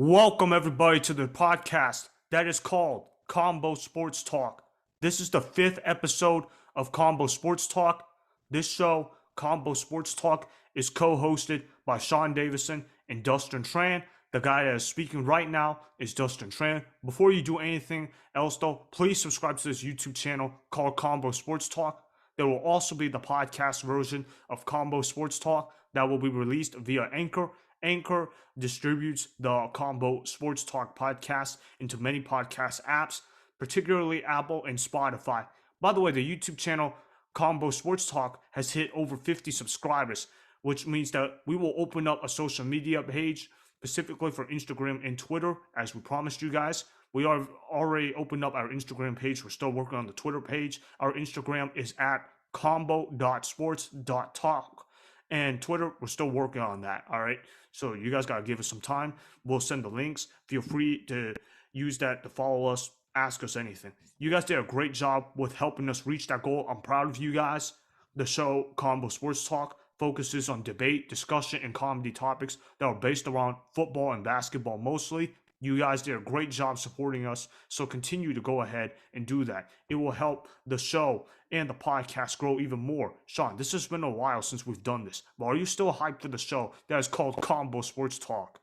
Welcome, everybody, to the podcast that is called Combo Sports Talk. This is the 5th episode of Combo Sports Talk. This show, Combo Sports Talk, is co-hosted by Shawn, Davisson, and Dustin Tran. The guy that is speaking right now is Dustin Tran. Before you do anything else, though, please subscribe to this YouTube channel called Combo Sports Talk. There will also be the podcast version of Combo Sports Talk that will be released via Anchor. Anchor distributes the Combo Sports Talk podcast into many podcast apps, particularly Apple and Spotify. By the way, the YouTube channel Combo Sports Talk has hit over 50 subscribers, which means that we will open up a social media page specifically for Instagram and Twitter, as we promised you guys. We are already opened up our Instagram page. We're still working on the Twitter page. Our Instagram is at combo.sports.talk. And Twitter, we're still working on that, all right? So you guys got to give us some time. We'll send the links. Feel free to use that to follow us, ask us anything. You guys did a great job with helping us reach that goal. I'm proud of you guys. The show, Combo Sports Talk, focuses on debate, discussion, and comedy topics that are based around football and basketball mostly. You guys did a great job supporting us, so continue to go ahead and do that. It will help the show and the podcast grow even more. Shawn, this has been a while since we've done this, but are you still hyped for the show that is called Combo Sports Talk?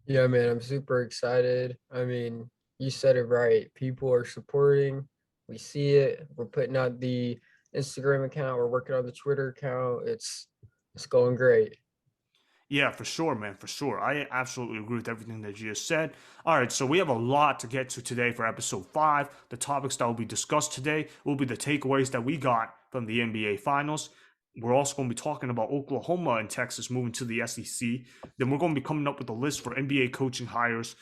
Yeah, man, I'm super excited. I mean, you said it right. People are supporting. We see it. We're putting out the Instagram account. We're working on the Twitter account. It's going great. Yeah, for sure, man, for sure. I absolutely agree with everything that you just said. All right, so we have a lot to get to today for episode 5. The topics that will be discussed today will be the takeaways that we got from the NBA Finals. We're also going to be talking about Oklahoma and Texas moving to the SEC. Then we're going to be coming up with a list for NBA coaching hires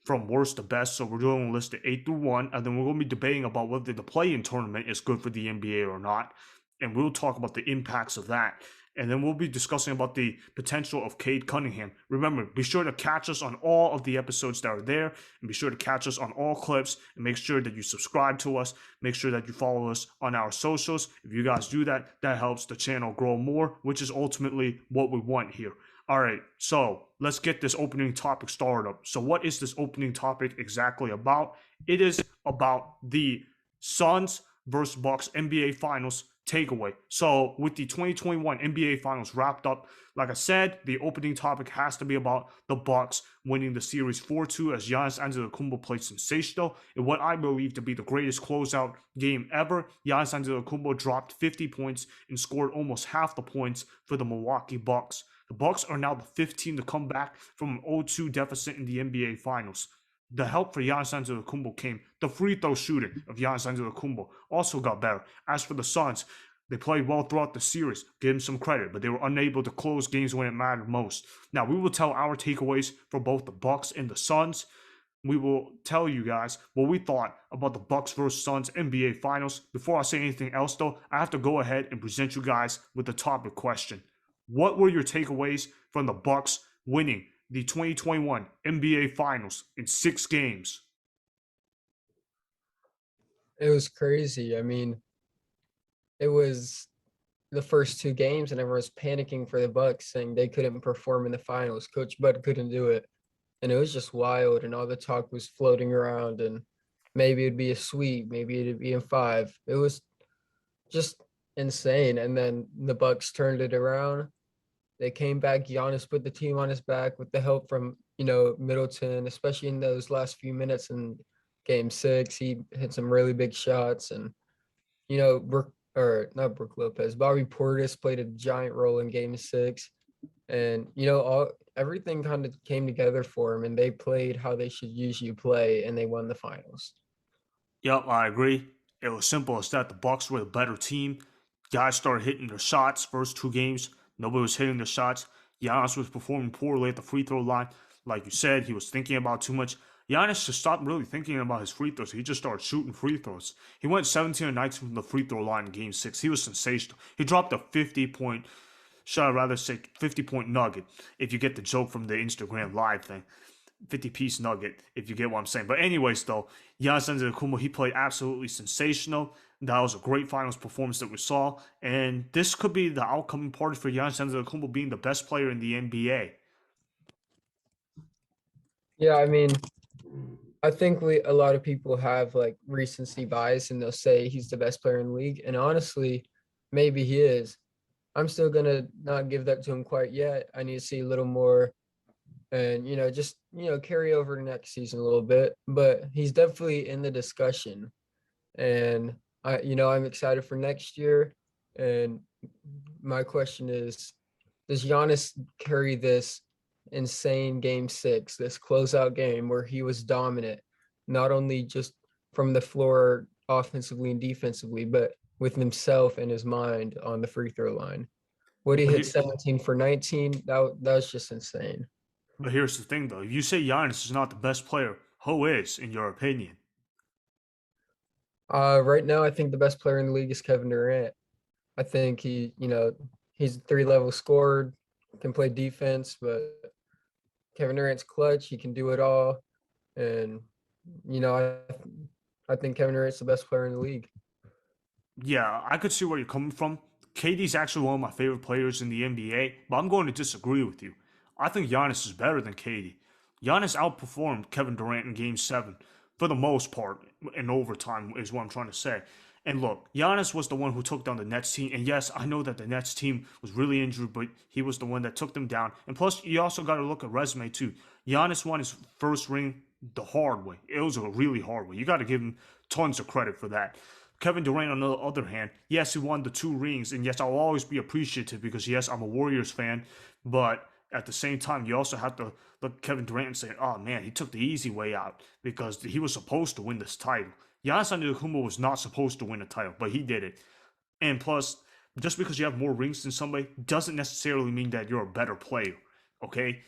from worst to best. So we're doing a list of 8 through 1. And then we're going to be debating about whether the play-in tournament is good for the NBA or not. And we'll talk about the impacts of that. And then we'll be discussing about the potential of Cade Cunningham. Remember, be sure to catch us on all of the episodes that are there. And be sure to catch us on all clips. And make sure that you subscribe to us. Make sure that you follow us on our socials. If you guys do that, that helps the channel grow more, which is ultimately what we want here. All right, so let's get this opening topic started up. So what is this opening topic exactly about? It is about the Suns versus Bucks NBA Finals takeaway. So with the 2021 NBA Finals wrapped up, like I said, the opening topic has to be about the Bucks winning the series 4-2 as Giannis Antetokounmpo played sensational in what I believe to be the greatest closeout game ever. Giannis Antetokounmpo dropped 50 points and scored almost half the points for the Milwaukee Bucks. The Bucks are now the 5th team to come back from an 0-2 deficit in the NBA Finals. The help for Giannis Antetokounmpo came. The free throw shooting of Giannis Antetokounmpo also got better. As for the Suns, they played well throughout the series. Give them some credit, but they were unable to close games when it mattered most. Now, we will tell our takeaways for both the Bucks and the Suns. We will tell you guys what we thought about the Bucks versus Suns NBA Finals. Before I say anything else, though, I have to go ahead and present you guys with the topic question. What were your takeaways from the Bucks winning the 2021 NBA Finals in 6 games? It was crazy. I mean, it was the first 2 games and everyone was panicking for the Bucks saying they couldn't perform in the finals. Coach Bud couldn't do it. And it was just wild and all the talk was floating around and maybe it'd be a sweep, maybe it'd be in 5. It was just insane. And then the Bucks turned it around. They came back. Giannis put the team on his back with the help from, Middleton, especially in those last few minutes in game 6. He hit some really big shots. And, Brooke, or not Brooke Lopez, Bobby Portis played a giant role in game 6. And, everything kind of came together for him and they played how they should usually play and they won the finals. Yep, I agree. It was simple as that. The Bucks were the better team. Guys started hitting their shots first 2 games. Nobody was hitting their shots. Giannis was performing poorly at the free throw line. Like you said, he was thinking about too much. Giannis just stopped really thinking about his free throws. He just started shooting free throws. He went 17 and 19 from the free throw line in game 6. He was sensational. He dropped a 50-point, should I rather say 50-point nugget, if you get the joke from the Instagram live thing. 50-piece nugget, if you get what I'm saying. But anyways, though, Giannis Antetokounmpo, he played absolutely sensational. That was a great finals performance that we saw. And this could be the outcoming party for Giannis Antetokounmpo being the best player in the NBA. Yeah, I mean, I think a lot of people have like recency bias and they'll say he's the best player in the league. And honestly, maybe he is. I'm still gonna not give that to him quite yet. I need to see a little more and just carry over to next season a little bit. But he's definitely in the discussion. And I'm excited for next year. And my question is, does Giannis carry this insane game six, this closeout game where he was dominant, not only just from the floor offensively and defensively, but with himself and his mind on the free throw line? Would he But, hit he, 17 for 19? That was just insane. but here's the thing, though. If you say Giannis is not the best player, who is, in your opinion? Right now, I think the best player in the league is Kevin Durant. I think he's a three-level scorer, can play defense, but Kevin Durant's clutch. He can do it all. And, you know, I think Kevin Durant's the best player in the league. Yeah, I could see where you're coming from. KD's actually one of my favorite players in the NBA, but I'm going to disagree with you. I think Giannis is better than KD. Giannis outperformed Kevin Durant in Game 7 for the most part in overtime, is what I'm trying to say. And look, Giannis was the one who took down the Nets team. And yes, I know that the Nets team was really injured, but he was the one that took them down. And plus, you also got to look at resume too. Giannis won his first ring the hard way. It was a really hard way. You got to give him tons of credit for that. Kevin Durant, on the other hand, yes, he won the two rings, and yes, I'll always be appreciative because yes, I'm a Warriors fan, but at the same time, you also have to look at Kevin Durant and say, "Oh man, he took the easy way out because he was supposed to win this title." Giannis Antetokounmpo was not supposed to win a title, but he did it. And plus, just because you have more rings than somebody doesn't necessarily mean that you're a better player. Okay,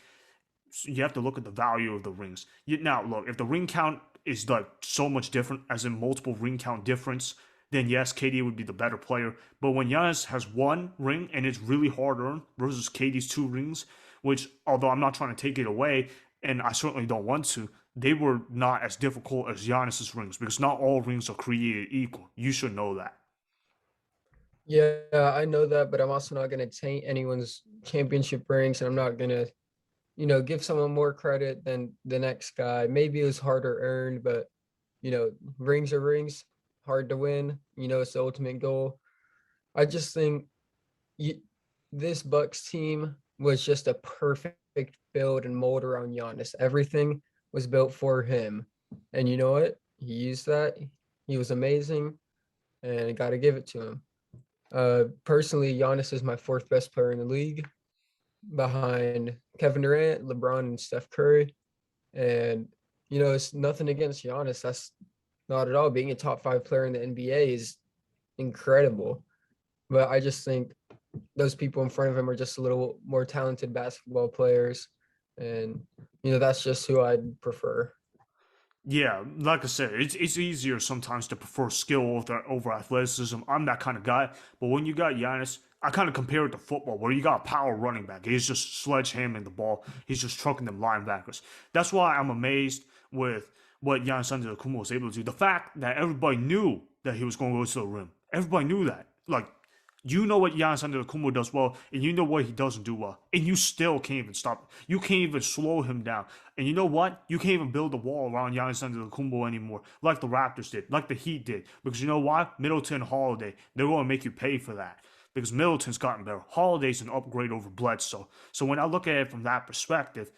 so you have to look at the value of the rings. Now, look, if the ring count is like so much different, as in multiple ring count difference, then yes, KD would be the better player. But when Giannis has one ring and it's really hard earned versus KD's two rings, which although I'm not trying to take it away, and I certainly don't want to, they were not as difficult as Giannis's rings because not all rings are created equal. You should know that. Yeah, I know that, but I'm also not going to taint anyone's championship rings, and I'm not going to, give someone more credit than the next guy. Maybe it was harder earned, but rings are rings, hard to win. It's the ultimate goal. I just think you, this Bucks team was just a perfect build and mold around Giannis. Everything was built for him, and you know what? He used that. He was amazing, and I got to give it to him. Personally, Giannis is my fourth best player in the league, behind Kevin Durant, LeBron, and Steph Curry. And it's nothing against Giannis. That's not at all. Being a top five player in the NBA is incredible. But I just think those people in front of him are just a little more talented basketball players. And, that's just who I'd prefer. Yeah, like I said, it's easier sometimes to prefer skill over athleticism. I'm that kind of guy. But when you got Giannis, I kind of compare it to football, where you got a power running back. He's just sledgehammering the ball. He's just trucking them linebackers. That's why I'm amazed with what Giannis Antetokounmpo was able to do. The fact that everybody knew that he was going to go to the rim. Everybody knew that. Like, you know what Giannis Antetokounmpo does well, and you know what he doesn't do well, and you still can't even stop it. You can't even slow him down. And you know what? You can't even build a wall around Giannis Antetokounmpo anymore, like the Raptors did, like the Heat did. Because you know why? Middleton, Holiday, they're going to make you pay for that. Because Middleton's gotten better. Holiday's an upgrade over Bledsoe. So when I look at it from that perspective,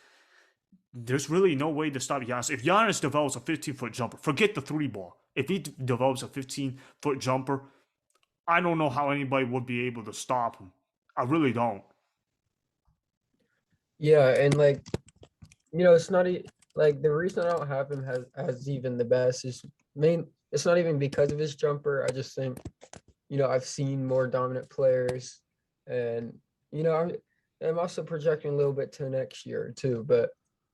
there's really no way to stop Giannis. If Giannis develops a 15-foot jumper, forget the three ball. If he develops a 15-foot jumper, I don't know how anybody would be able to stop him. I really don't. Yeah, and like it's not like the reason I don't have him has even the best is main. It's not even because of his jumper. I just think I've seen more dominant players, and I'm also projecting a little bit to next year too. But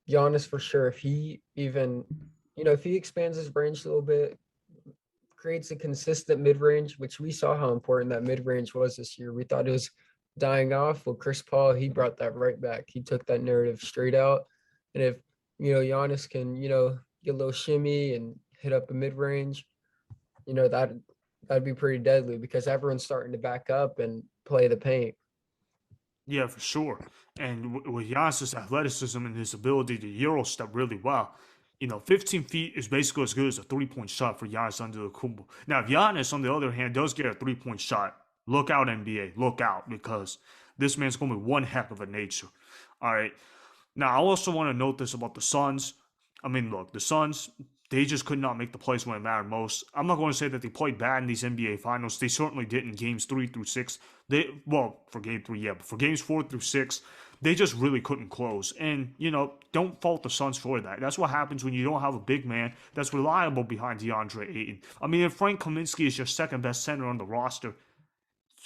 Giannis for sure, if he even if he expands his range a little bit, creates a consistent mid range, which we saw how important that mid range was this year. We thought it was dying off. Well, Chris Paul, he brought that right back. He took that narrative straight out. And if Giannis can get a little shimmy and hit up a mid range, that'd be pretty deadly because everyone's starting to back up and play the paint. Yeah, for sure. And with Giannis's athleticism and his ability to Euro step really well, 15 feet is basically as good as a 3-point shot for Giannis Antetokounmpo. Now, if Giannis, on the other hand, does get a 3-point shot, look out, NBA, look out, because this man's going to be one heck of a nature. All right. Now, I also want to note this about the Suns. I mean, look, the Suns, they just could not make the plays when it mattered most. I'm not going to say that they played bad in these NBA finals. They certainly did in games 3 through 6. Well, for game 3, yeah, but for games 4 through 6, they just really couldn't close. And, don't fault the Suns for that. That's what happens when you don't have a big man that's reliable behind DeAndre Ayton. I mean, if Frank Kaminsky is your second best center on the roster,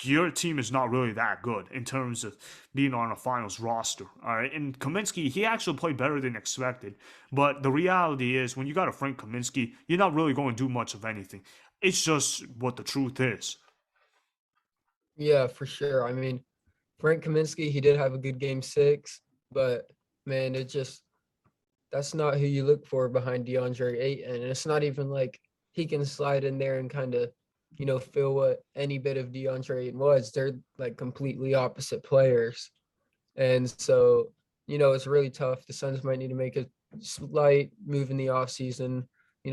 your team is not really that good in terms of being on a finals roster. All right. And Kaminsky, he actually played better than expected. But the reality is, when you got a Frank Kaminsky, you're not really going to do much of anything. It's just what the truth is. Yeah, for sure. I mean, Frank Kaminsky, he did have a good game 6, but man, that's not who you look for behind DeAndre Ayton. And it's not even like he can slide in there and kind of, feel what any bit of DeAndre Ayton was. They're like completely opposite players. And so, it's really tough. The Suns might need to make a slight move in the offseason,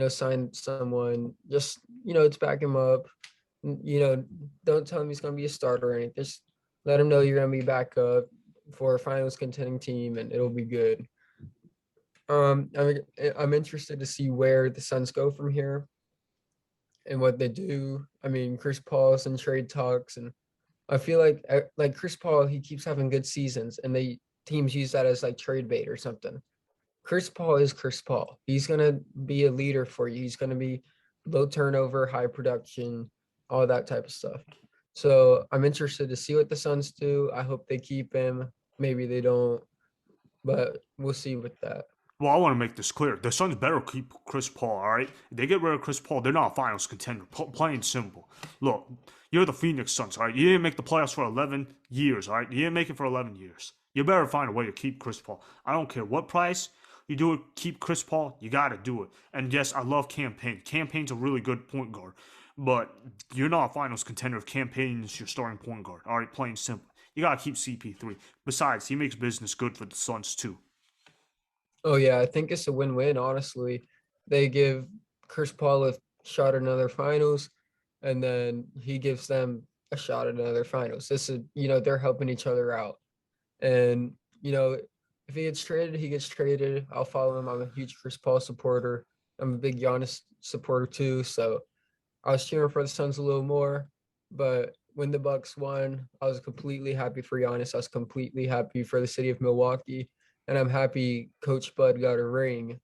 sign someone, just, to back him up. Don't tell him he's going to be a starter or anything. Just let him know you're going to be back up for a finals contending team and it'll be good. I'm interested to see where the Suns go from here and what they do. I mean, Chris Paul's in trade talks, and I feel like Chris Paul, he keeps having good seasons, and teams use that as like trade bait or something. Chris Paul is Chris Paul. He's gonna be a leader for you. He's gonna be low turnover, high production, all that type of stuff. So I'm interested to see what the Suns do. I hope they keep him. Maybe they don't, but we'll see with that. Well, I want to make this clear. The Suns better keep Chris Paul, all right? If they get rid of Chris Paul, they're not a finals contender. Plain simple. Look, you're the Phoenix Suns, all right? You didn't make the playoffs for 11 years, all right? You didn't make it for 11 years. You better find a way to keep Chris Paul. I don't care what price you do it, keep Chris Paul, you got to do it. And yes, I love Campaign. Campaign's a really good point guard. But you're not a finals contender if Campaign is your starting point guard, all right? Plain simple. You got to keep CP3. Besides, he makes business good for the Suns, too. Oh yeah, I think it's a win-win, honestly. They give Chris Paul a shot at another finals, and then he gives them a shot at another finals. This is, they're helping each other out. And, if he gets traded, he gets traded. I'll follow him. I'm a huge Chris Paul supporter. I'm a big Giannis supporter too. So I was cheering for the Suns a little more. But when the Bucks won, I was completely happy for Giannis. I was completely happy for the city of Milwaukee. And I'm happy Coach Bud got a ring.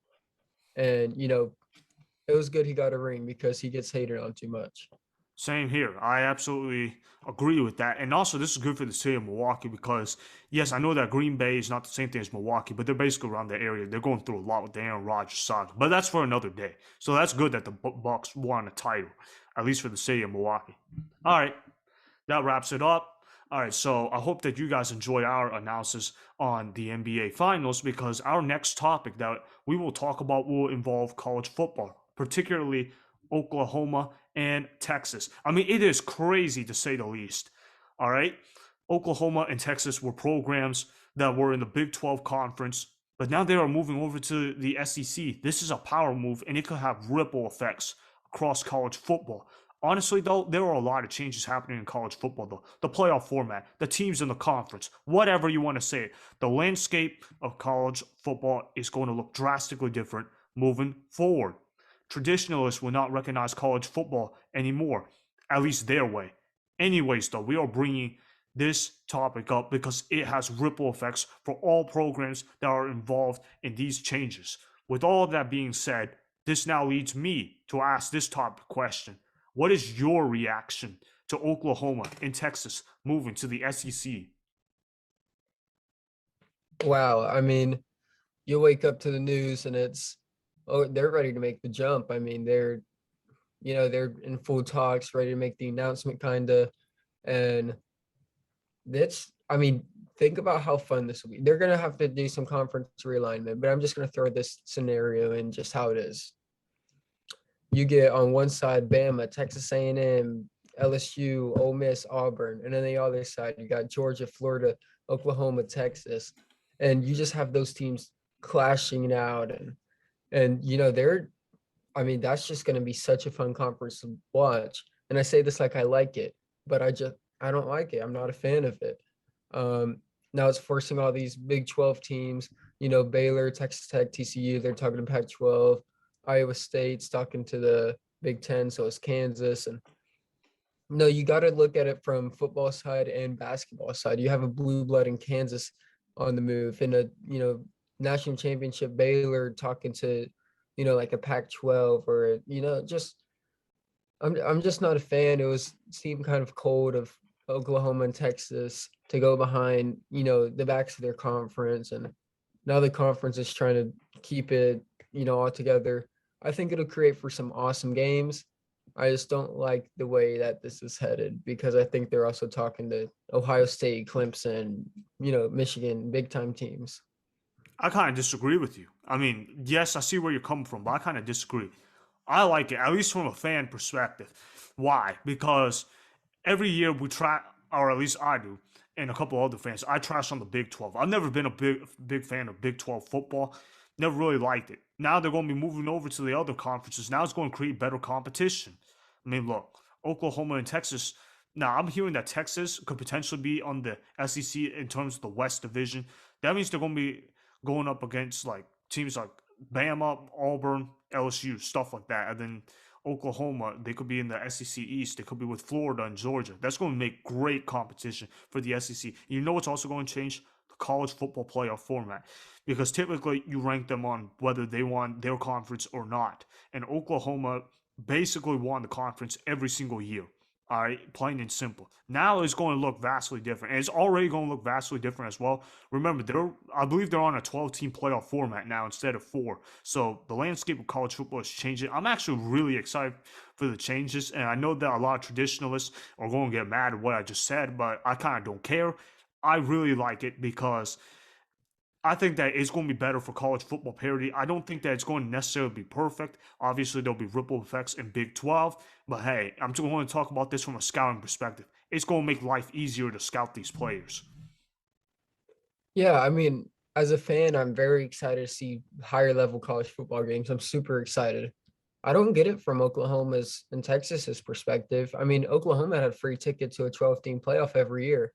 And, it was good he got a ring because he gets hated on too much. Same here. I absolutely agree with that. And also, this is good for the city of Milwaukee because, yes, I know that Green Bay is not the same thing as Milwaukee, but they're basically around the area. They're going through a lot with the Aaron Rodgers saga. But that's for another day. So that's good that the Bucks won a title, at least for the city of Milwaukee. All right, that wraps it up. All right, so I hope that you guys enjoyed our analysis on the NBA Finals because our next topic that we will talk about will involve college football, particularly Oklahoma and Texas. I mean, it is crazy to say the least. All right, Oklahoma and Texas were programs that were in the Big 12 conference, but now they are moving over to the SEC. This is a power move, and it could have ripple effects across college football. Honestly, though, there are a lot of changes happening in college football, though. The playoff format, the teams in the conference, whatever you want to say, the landscape of college football is going to look drastically different moving forward. Traditionalists will not recognize college football anymore, at least their way. Anyways, though, we are bringing this topic up because it has ripple effects for all programs that are involved in these changes. With all of that being said, this now leads me to ask this topic question. What is your reaction to Oklahoma and Texas moving to the SEC? Wow. I mean, you wake up to the news and oh, they're ready to make the jump. I mean, they're in full talks, ready to make the announcement, kind of. And I mean, think about how fun this will be. They're going to have to do some conference realignment, but I'm just going to throw this scenario in just how it is. You get on one side Bama, Texas A&M, LSU, Ole Miss, Auburn, and then the other side you got Georgia, Florida, Oklahoma, Texas, and you just have those teams clashing out, and they're, I mean, that's just going to be such a fun conference to watch. And I say this like I like it, but I don't like it. I'm not a fan of it. Um, Now it's forcing all these Big 12 teams, Baylor, Texas Tech, TCU, they're talking to Pac-12. Iowa State's talking to the Big 10, so it's Kansas. And no, you got to look at it from football side and basketball side. You have a blue blood in Kansas on the move, and a national championship Baylor talking to like a Pac-12, or just I'm just not a fan. It was seemed kind of cold of Oklahoma and Texas to go behind the backs of their conference, and now the conference is trying to keep it all together. I think it'll create for some awesome games. I just don't like the way that this is headed, because I think they're also talking to Ohio State, Clemson, Michigan, big time teams. I kind of disagree with you. I mean, yes, I see where you're coming from, but I kind of disagree. I like it, at least from a fan perspective. Why? Because every year we try, or at least I do, and a couple other fans, I trash on the Big 12. I've never been a big fan of Big 12 football. Never really liked it. Now they're going to be moving over to the other conferences. Now it's going to create better competition. I mean, look, Oklahoma and Texas. Now I'm hearing that Texas could potentially be on the SEC in terms of the West Division. That means they're going to be going up against like teams like Bama, Auburn, LSU, stuff like that. And then Oklahoma, they could be in the SEC East. They could be with Florida and Georgia. That's going to make great competition for the SEC. You know what's also going to change? The college football playoff format. Because typically you rank them on whether they won their conference or not. And Oklahoma basically won the conference every single year. All right, plain and simple. Now it's going to look vastly different, and it's already going to look vastly different as well. Remember, I believe they're on a 12-team playoff format now instead of 4. So the landscape of college football is changing. I'm actually really excited for the changes, and I know that a lot of traditionalists are going to get mad at what I just said, but I kind of don't care. I really like it because I think that it's going to be better for college football parity. I don't think that it's going to necessarily be perfect. Obviously, there'll be ripple effects in Big 12. But hey, I'm just going to talk about this from a scouting perspective. It's going to make life easier to scout these players. Yeah, I mean, as a fan, I'm very excited to see higher level college football games. I'm super excited. I don't get it from Oklahoma's and Texas's perspective. I mean, Oklahoma had a free ticket to a 12-team playoff every year.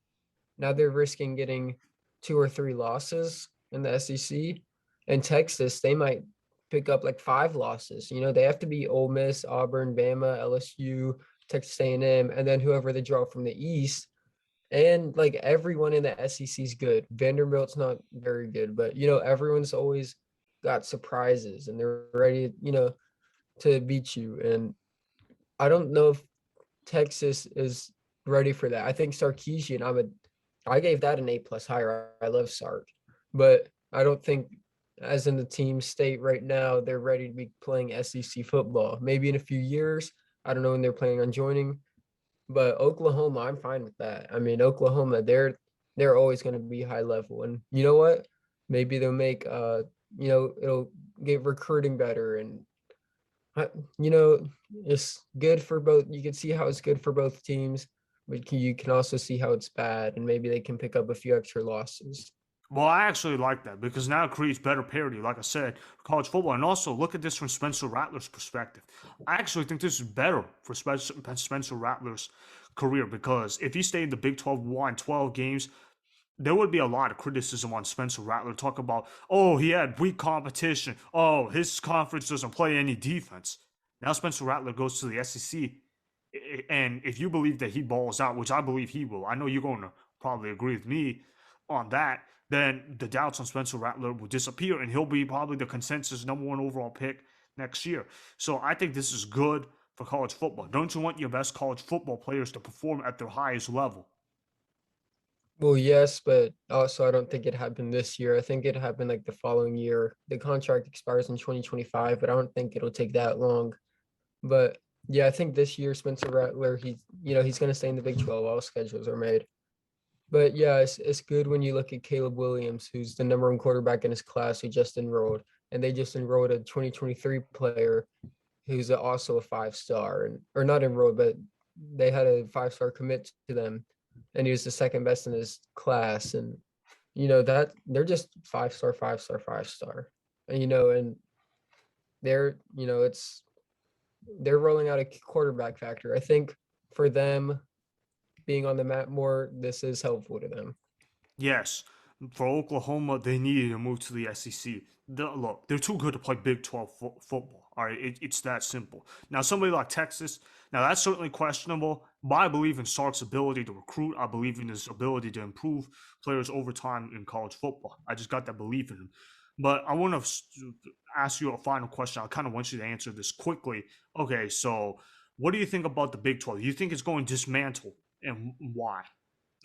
Now they're risking getting 2 or 3 losses in the SEC. And Texas, they might pick up like 5 losses. They have to be Ole Miss, Auburn, Bama, LSU, Texas A&M, and then whoever they draw from the East. And like everyone in the SEC is good. Vanderbilt's not very good, but everyone's always got surprises, and they're ready, to beat you. And I don't know if Texas is ready for that. I think Sarkeesian, I gave that an A+ higher. I love Sark, but I don't think, as in the team state right now, they're ready to be playing SEC football. Maybe in a few years. I don't know when they're planning on joining, but Oklahoma, I'm fine with that. I mean, Oklahoma, they're always going to be high level, and you know what? Maybe they'll make it'll get recruiting better, and uh, you know it's good for both. You can see how it's good for both teams, but you can also see how it's bad, and maybe they can pick up a few extra losses. Well, I actually like that because now it creates better parity, like I said, for college football. And also, look at this from Spencer Rattler's perspective. I actually think this is better for Spencer Rattler's career because if he stayed in the Big 12, won 12 games, there would be a lot of criticism on Spencer Rattler. Talk about, oh, he had weak competition. Oh, his conference doesn't play any defense. Now Spencer Rattler goes to the SEC. And if you believe that he balls out, which I believe he will, I know you're going to probably agree with me on that, then the doubts on Spencer Rattler will disappear and he'll be probably the consensus #1 overall pick next year. So I think this is good for college football. Don't you want your best college football players to perform at their highest level? Well, yes, but also I don't think it happened this year. I think it happened like the following year. The contract expires in 2025, but I don't think it'll take that long. But yeah, I think this year Spencer Rattler, he's going to stay in the Big 12. All schedules are made. But yeah, it's good when you look at Caleb Williams, who's the #1 quarterback in his class, who just enrolled, and they just enrolled a 2023 player who's also a 5-star, and or not enrolled, but they had a 5-star commit to them. and he was the second best in his class. And that they're just 5 star, 5 star, 5 star. And it's they're rolling out a quarterback factor. I think for them being on the map more, this is helpful to them. Yes, for Oklahoma, they needed to move to the SEC. Look, they're too good to play Big 12 football. All right, it's that simple. Now, somebody like Texas, now that's certainly questionable, but I believe in Sark's ability to recruit. I believe in his ability to improve players over time in college football. I just got that belief in him. But I want to ask you a final question. I kind of want you to answer this quickly. Okay, so what do you think about the Big 12? Do you think it's going to dismantle, and why?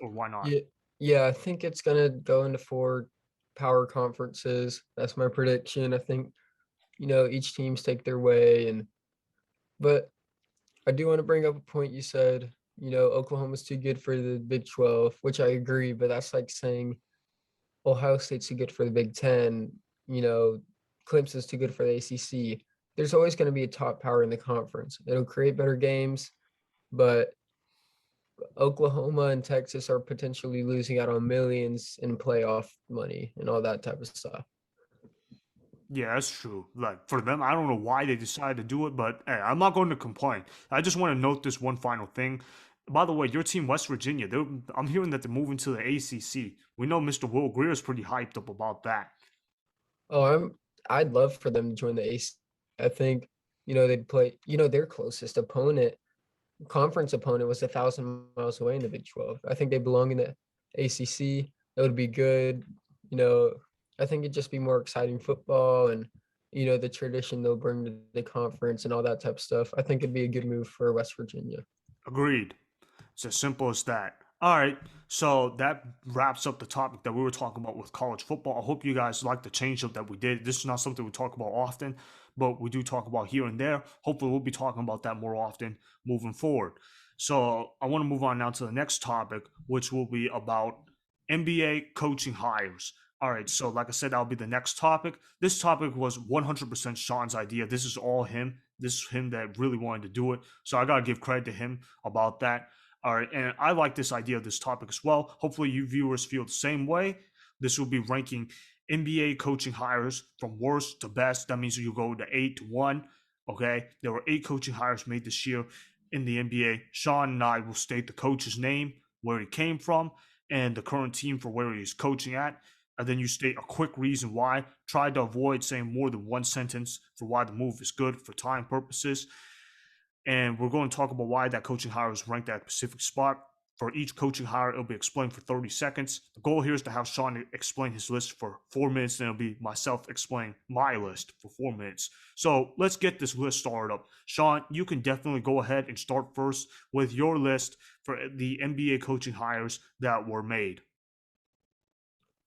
Or why not? Yeah, yeah, I think it's gonna go into 4 power conferences. That's my prediction. I think, each teams take their way. But I do want to bring up a point you said, Oklahoma's too good for the Big 12, which I agree, but that's like saying Ohio State's too good for the Big 10, you know, Clemson's too good for the ACC. There's always going to be a top power in the conference. It'll create better games, but Oklahoma and Texas are potentially losing out on millions in playoff money and all that type of stuff. Yeah, that's true. Like for them, I don't know why they decided to do it, but hey, I'm not going to complain. I just want to note this one final thing. By the way, your team, West Virginia, I'm hearing that they're moving to the ACC. We know Mr. Will Greer is pretty hyped up about that. Oh, I'd love for them to join the AC. I think, they'd play, their closest opponent, conference opponent was 1,000 miles away in the Big 12. I think they belong in the ACC. That would be good. You know, I think it'd just be more exciting football and, the tradition they'll bring to the conference and all that type of stuff. I think it'd be a good move for West Virginia. Agreed. It's as simple as that. All right, so that wraps up the topic that we were talking about with college football. I hope you guys like the change up that we did. This is not something we talk about often, but we do talk about here and there. Hopefully, we'll be talking about that more often moving forward. So, I want to move on now to the next topic, which will be about NBA coaching hires. All right, so like I said, that'll be the next topic. This topic was 100% Shawn's idea. This is all him. This is him that really wanted to do it. So, I got to give credit to him about that. All right, and I like this idea of this topic as well. Hopefully, you viewers feel the same way. This will be ranking NBA coaching hires from worst to best. That means you go to 8 to 1. Okay, there were 8 coaching hires made this year in the NBA. Shawn and I will state the coach's name, where he came from, and the current team for where he's coaching at. And then you state a quick reason why. Try to avoid saying more than one sentence for why the move is good for time purposes. And we're going to talk about why that coaching hire is ranked at a specific spot. For each coaching hire, it'll be explained for 30 seconds. The goal here is to have Shawn explain his list for 4 minutes, and it'll be myself explain my list for 4 minutes. So let's get this list started up. Shawn, you can definitely go ahead and start first with your list for the NBA coaching hires that were made.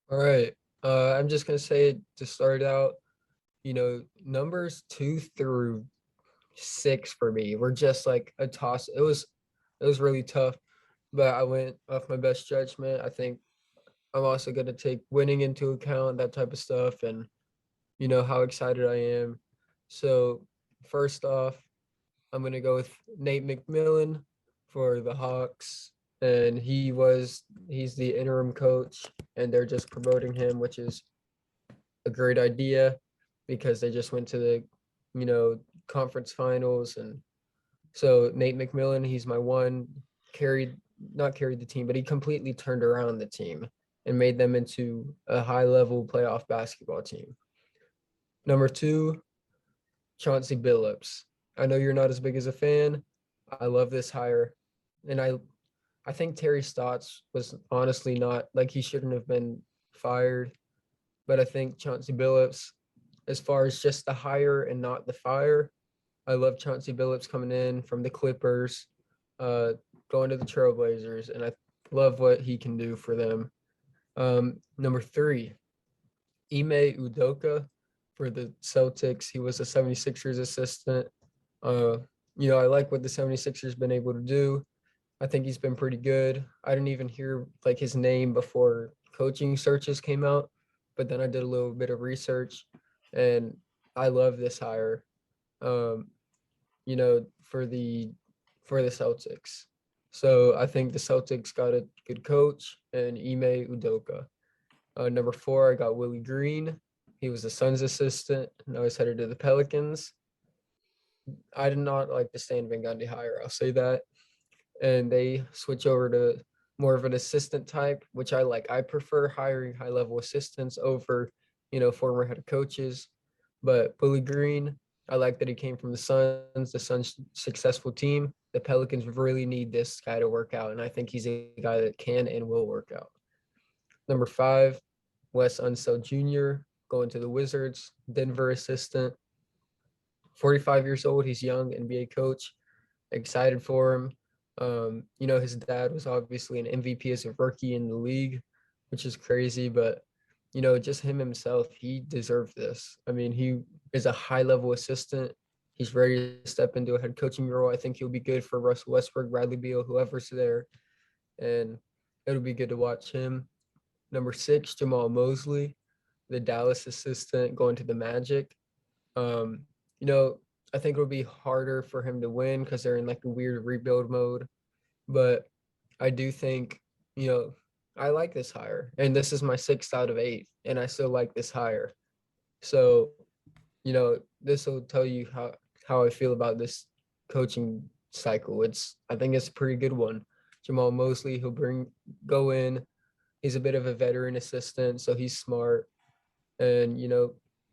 All right. I'm just gonna say to start out, numbers 2 through 6 for me were just like a toss. It was really tough, but I went off my best judgment. I think I'm also gonna take winning into account, that type of stuff, and how excited I am. So first off, I'm gonna go with Nate McMillan for the Hawks, and he's the interim coach, and they're just promoting him, which is a great idea because they just went to the conference finals. And so Nate McMillan, he's my one. Carried Not carried the team, but he completely turned around the team and made them into a high level playoff basketball team. Number 2, Chauncey Billups. I know you're not as big as a fan. I love this hire. And I think Terry Stotts was honestly not, like, he shouldn't have been fired. But I think Chauncey Billups, as far as just the hire and not the fire, I love Chauncey Billups coming in from the Clippers, uh, going to the Trailblazers, and I love what he can do for them. Number 3, Ime Udoka for the Celtics. He was a 76ers assistant. Uh, I like what the 76ers been able to do. I think he's been pretty good. I didn't even hear like his name before coaching searches came out, but then I did a little bit of research, and I love this hire. For the Celtics. So I think the Celtics got a good coach and Ime Udoka. Number four, I got Willie Green. He was the Suns assistant. Now he's headed to the Pelicans. I did not like the Stan Van Gundy hire. I'll say that. And they switch over to more of an assistant type, which I like. I prefer hiring high level assistants over, former head coaches. But Willie Green, I like that he came from the Suns successful team. The Pelicans really need this guy to work out, and I think he's a guy that can and will work out. Number five, Wes Unseld Jr. going to the Wizards, Denver assistant. 45 years old. He's young, NBA coach. Excited for him. His dad was obviously an MVP as a rookie in the league, which is crazy, but just him himself, he deserved this. I mean, he is a high level assistant. He's ready to step into a head coaching role. I think he'll be good for Russell Westbrook, Bradley Beal, whoever's there. And it'll be good to watch him. Number six, Jamal Mosley, the Dallas assistant going to the Magic. Um, you know, I think it'll be harder for him to win because they're in like a weird rebuild mode. But I do think, you know, I like this hire. And this is my sixth out of eight. And I still like this hire. So, this will tell you how I feel about this coaching cycle. I think it's a pretty good one. Jamal Mosley, go in. He's a bit of a veteran assistant, so he's smart. And,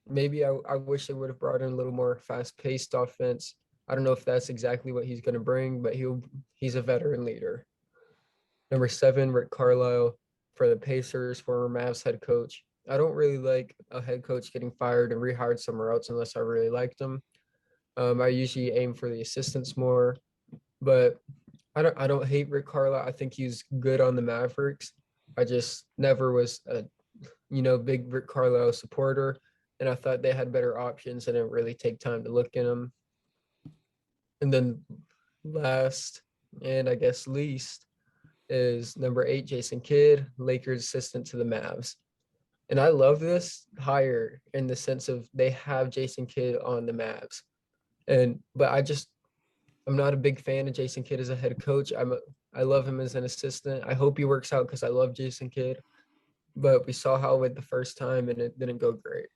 maybe I wish they would have brought in a little more fast-paced offense. I don't know if that's exactly what he's going to bring, but he's a veteran leader. Number seven, Rick Carlisle for the Pacers, former Mavs head coach. I don't really like a head coach getting fired and rehired somewhere else unless I really liked them. I usually aim for the assistants more, but I don't hate Rick Carlisle. I think he's good on the Mavericks. I just never was a big Rick Carlisle supporter, and I thought they had better options and it didn't really take time to look in them. And then last, and I guess least, is number eight, Jason Kidd, Lakers assistant to the Mavs. And I love this hire in the sense of they have Jason Kidd on the Mavs. But I'm not a big fan of Jason Kidd as a head coach. I love him as an assistant. I hope he works out because I love Jason Kidd. But we saw how it went the first time and it didn't go great.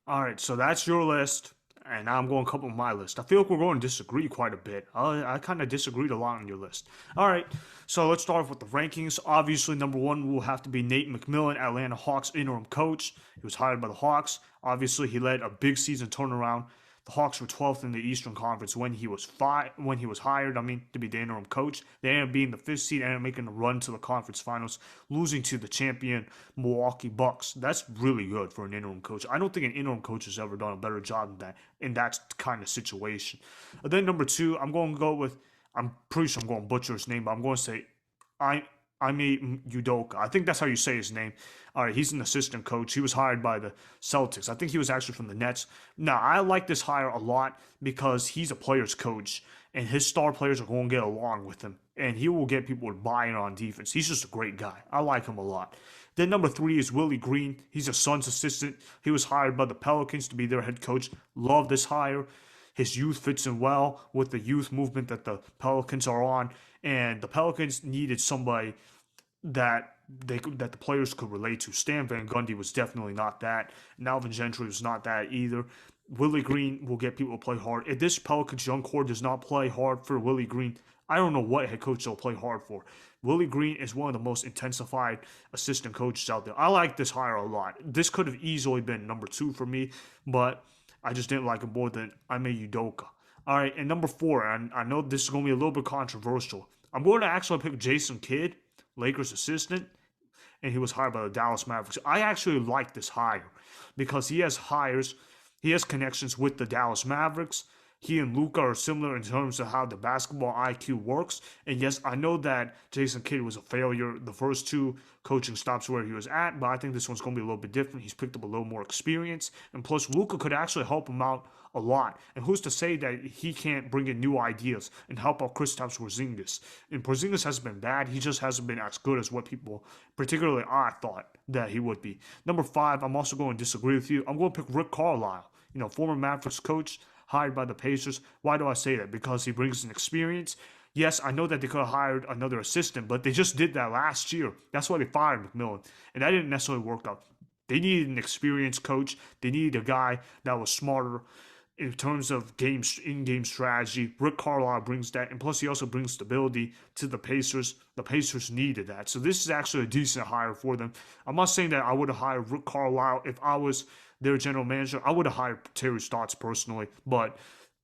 All right, so that's your list, and now I'm going a couple of my list. I feel like we're going to disagree quite a bit. I kind of disagreed a lot on your list. All right, so let's start off with the rankings. Obviously, number one will have to be Nate McMillan, Atlanta Hawks interim coach. He was hired by the Hawks. Obviously, he led a big season turnaround. The Hawks were 12th in the Eastern Conference when he was hired. To be the interim coach. They ended up being the fifth seed, ended up making a run to the conference finals, losing to the champion Milwaukee Bucks. That's really good for an interim coach. I don't think an interim coach has ever done a better job than that in that kind of situation. And then number two, I'm going to go with. I'm pretty sure I'm going to butcher his name, but I'm going to say Ime Udoka. I think that's how you say his name. All right, he's an assistant coach. He was hired by the Celtics. I think he was actually from the Nets. Now, I like this hire a lot because he's a player's coach, and his star players are going to get along with him, and he will get people to buy in on defense. He's just a great guy. I like him a lot. Then number three is Willie Green. He's a Suns assistant. He was hired by the Pelicans to be their head coach. Love this hire. His youth fits in well with the youth movement that the Pelicans are on, and the Pelicans needed somebody that that the players could relate to. Stan Van Gundy was definitely not that. And Alvin Gentry was not that either. Willie Green will get people to play hard. If this Pelicans young core does not play hard for Willie Green, I don't know what head coach they'll play hard for. Willie Green is one of the most intensified assistant coaches out there. I like this hire a lot. This could have easily been number two for me, but I just didn't like him more than Ime Udoka. All right, and number four, and I know this is going to be a little bit controversial. I'm going to actually pick Jason Kidd, Lakers assistant, and he was hired by the Dallas Mavericks. I actually like this hire because he has connections with the Dallas Mavericks. He and Luka are similar in terms of how the basketball IQ works. And yes, I know that Jason Kidd was a failure the first two coaching stops where he was at, but I think this one's going to be a little bit different. He's picked up a little more experience, and plus Luka could actually help him out a lot. And who's to say that he can't bring in new ideas and help out Kristaps Porzingis? And Porzingis hasn't been bad. He just hasn't been as good as what people, particularly I, thought that he would be. Number five, I'm also going to disagree with you. I'm going to pick Rick Carlisle, former Mavericks coach, hired by the Pacers. Why do I say that? Because he brings an experience. Yes, I know that they could have hired another assistant, but they just did that last year. That's why they fired McMillan, and that didn't necessarily work out. They needed an experienced coach. They needed a guy that was smarter in terms of in-game strategy. Rick Carlisle brings that, and plus he also brings stability to the Pacers. The Pacers needed that, so this is actually a decent hire for them. I'm not saying that I would have hired Rick Carlisle if I was their general manager. I would have hired Terry Stotts personally, but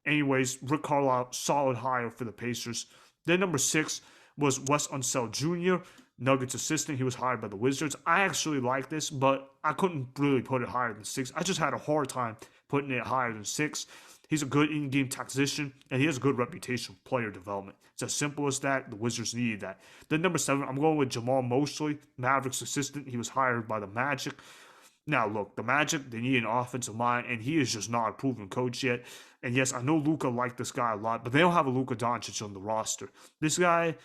anyways, Rick Carlisle, solid hire for the Pacers. Then number 6 was Wes Unseld Jr., Nuggets assistant. He was hired by the Wizards. I actually like this, but I couldn't really put it higher than 6. I just had a hard time putting it higher than 6. He's a good in-game tactician, and he has a good reputation for player development. It's as simple as that. The Wizards needed that. Then number 7, I'm going with Jamal Mosley, Mavericks assistant. He was hired by the Magic. Now, look, the Magic, they need an offensive mind, and he is just not a proven coach yet. And yes, I know Luka liked this guy a lot, but they don't have a Luka Doncic on the roster. This guy,